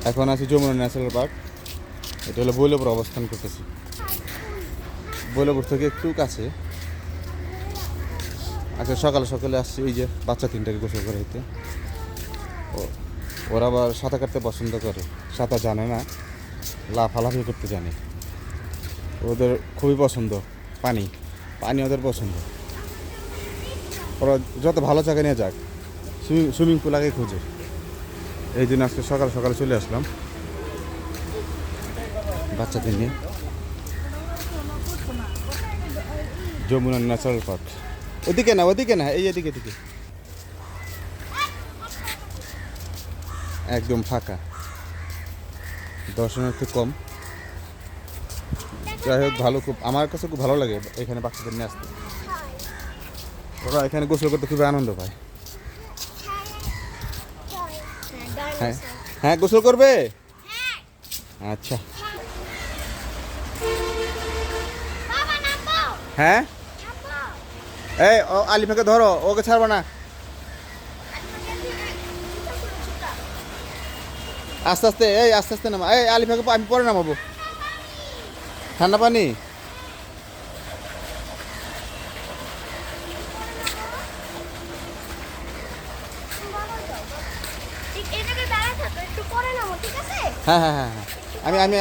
এখন আছি Jamuna national park. এটা হলো বৈলপুর অবস্থান করতেছি। বৈলপুর থেকে একটু কাছে। আজকে সকালে সকালে আসছি এই যে বাচ্চা তিনটাকে গোসল করাইতে। ওরা আবার সাঁতার কাটতে পছন্দ করে, সাঁতার জানে না, লাফালাফি করতে জানে। ওদের খুবই পছন্দ পানি, পানি ওদের পছন্দ। ওরা যত ভালো জায়গায় নিয়ে যাক, সুইমিং পুল আগে খুঁজে। এই জন্য আজকে সকাল সকালে চলে আসলাম বাচ্চাদের নিয়ে যমুনা ন্যাচারাল পার্ক। ওদিকে না এই এদিকে দিকে একদম ফাঁকা, দর্শনার্থী কম। যাই হোক ভালো, খুব আমার কাছে খুব ভালো লাগে এখানে বাচ্চাদের নিয়ে আসতে। ওরা এখানে গোসল করতে খুবই আনন্দ পায়। হ্যাঁ হ্যাঁ, গোসল করবে? আচ্ছা হ্যাঁ। এই ও আলিফাকে ধরো, ওকে ছাড়বো না। আস্তে আস্তে, এই আস্তে আস্তে নামা। এই আলিফাকে আমি পরে নামাবো। ঠান্ডা পানি। হ্যাঁ হ্যাঁ হ্যাঁ হ্যাঁ, আমি আমি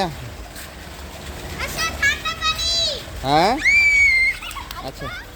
হ্যাঁ আচ্ছা।